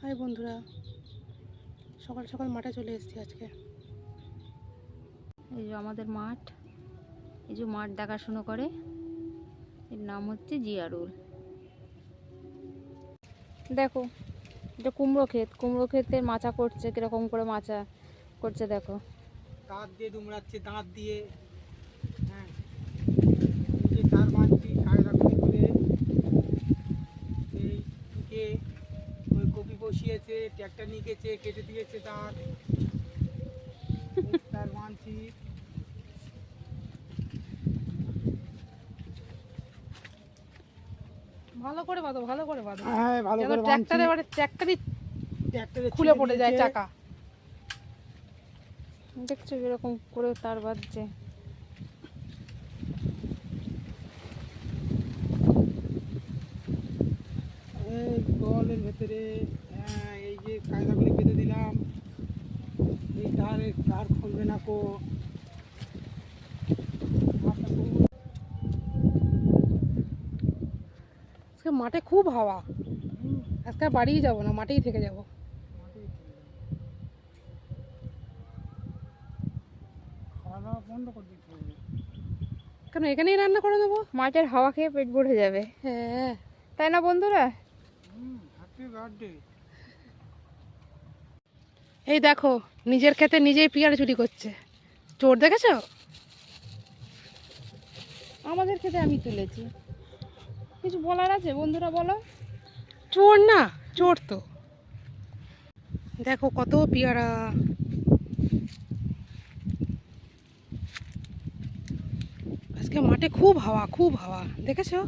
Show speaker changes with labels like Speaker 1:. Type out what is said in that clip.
Speaker 1: High বন্ধুরা, সকাল সকাল মাঠে চলে এসেছি আজকে।
Speaker 2: এই যে আমাদের মাঠ, এই যে মাঠ দেখাশুনো করে, এর নাম হচ্ছে জিয়ারুল। দেখো, এটা কুমড়ো ক্ষেত, কুমড়ো ক্ষেতের মাচা করছে, কিরকম করে মাচা করছে দেখো।
Speaker 3: দাঁত দিয়ে দুমড়াচ্ছে, দাঁত দিয়ে। হ্যাঁ, এই যে তার বাঁধছি কায়দা করে এই টুকে ওই কপি বসিয়েছে, ট্র্যাক্টর নিয়ে গেছে, কেটে দিয়েছে দাঁত। তার বাঁধছি।
Speaker 1: ভালো করে বাঁধো, ভালো করে বাঁধো।
Speaker 3: হ্যাঁ, ভালো করে
Speaker 1: ট্র্যাক্টরে ট্র্যাক্টরে খুলে পড়ে যায় চাকা।
Speaker 2: দেখছো এরকম করে তার বাজছে।
Speaker 3: এই গোয়ালের ভেতরে এই যে কায়দা করে বেঁধে দিলাম। এই তার খুলবে না কো।
Speaker 1: আজকে মাঠে খুব হাওয়া। আজকে বাড়িই যাবো না, মাঠেই থেকে যাবো।
Speaker 3: খাওয়া দাওয়া বন্ধ করে দিতে হবে।
Speaker 1: কেন, এখানেই রান্না করে দেবো।
Speaker 2: মাঠের হাওয়া খেয়ে পেট ভরে যাবে,
Speaker 1: হ্যাঁ,
Speaker 2: তাই না বন্ধুরা?
Speaker 3: Happy birthday.
Speaker 1: এই দেখো, নিজের ক্ষেতে নিজেই পিয়ার চুরি করছে। চোর দেখেছো?
Speaker 2: আমাদের ক্ষেতে আমি তুলেছি, কিছু বলার আছে বন্ধুরা? বলো।
Speaker 1: চোর না, চোর তো। দেখো কত পেয়ারা। আজকে মাঠে খুব হাওয়া, খুব হাওয়া, দেখেছো?